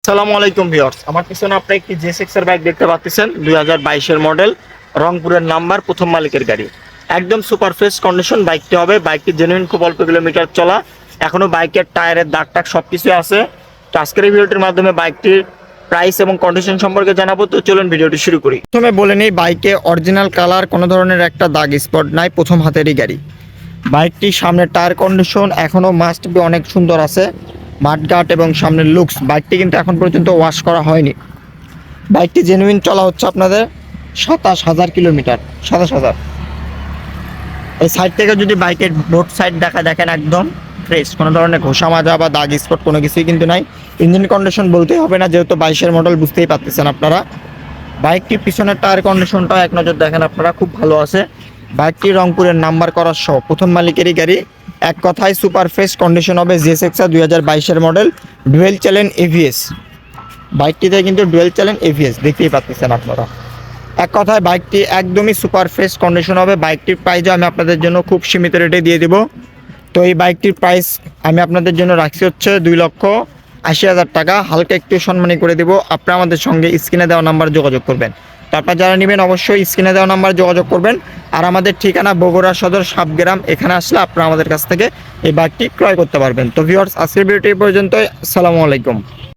আসসালামু আলাইকুম ভিউয়ার্স, আমার পিছনে আপনি একটি জে6 এর বাইক দেখতে পাচ্ছেন। 2022 এর মডেল, রংপুরের নাম্বার, প্রথম মালিকের গাড়ি। একদম সুপার ফ্রেশ কন্ডিশন বাইকটি হবে। বাইকটি জেনুইন, খুব অল্প কিলোমিটার চলা, এখনো বাইকের টায়ারের দাগ টাগ সবকিছু আছে। তো আজকের এই ভিডিওটির মাধ্যমে বাইকটির প্রাইস এবং কন্ডিশন সম্পর্কে জানাবো। তো চলুন ভিডিওটি শুরু করি। প্রথমে বলে নেই, বাইকে অরিজিনাল কালার, কোনো ধরনের একটা দাগ স্পট নাই, প্রথম হাতেরই গাড়ি। বাইকটির সামনের টায়ার কন্ডিশন এখনো মাস্ট বি অনেক সুন্দর আছে। মাঠঘাট এবং সামনের লুকস, বাইকটি কিন্তু এখন পর্যন্ত ওয়াশ করা হয়নি। বাইকটি জেনুইন চলা হচ্ছে আপনাদের 27,000 কিলোমিটার, 27,000। এই সাইড থেকে যদি বাইকের রোড সাইড দেখেন, একদম ফ্রেশ, কোনো ধরনের ঘষা মাজা বা দাগ স্পট কোনো কিছুই কিন্তু নাই। ইঞ্জিন কন্ডিশন বলতেই হবে না, যেহেতু 22-এর মডেল, বুঝতেই পারতেছেন আপনারা। বাইকটির পিছনের টায়ার কন্ডিশনটাও এক নজর দেখেন আপনারা, খুব ভালো আছে। বাইকটি রংপুরের নাম্বার করা সহ প্রথম মালিকেরই গাড়ি। এক কথায় সুপার ফ্রেশ কন্ডিশন হবে। জে6 2022-এর মডেল, ডুয়েল চ্যানেল এভিএস। বাইকটিতে কিন্তু ডুয়েল চ্যানেল এভিএস দেখতেই পাচ্ছেন আপনারা। এক কথায় বাইকটি একদমই সুপার ফ্রেশ কন্ডিশন হবে। বাইকটির প্রাইসও আমি আপনাদের জন্য খুব সীমিত রেটে দিয়ে দেবো। তো এই বাইকটির প্রাইস আমি আপনাদের জন্য রাখছি হচ্ছে 2,80,000 টাকা। হালকা একটু সম্মানী করে দেবো। আপনারা আমাদের সঙ্গে স্ক্রিনে দেওয়া নাম্বারে যোগাযোগ করবেন। তারপর যারা নেবেন অবশ্যই স্ক্রিনে দেওয়া নাম্বারে যোগাযোগ করবেন। আর আমাদের ঠিকানা বগুড়া সদর সাবগ্রাম। এখানে আসলে আপনারা আমাদের কাছ থেকে এই বাইকটি ক্রয় করতে পারবেন। তো ভিউয়ার্স, আজকের ভিডিওটি এই পর্যন্তই। আসসালামু আলাইকুম।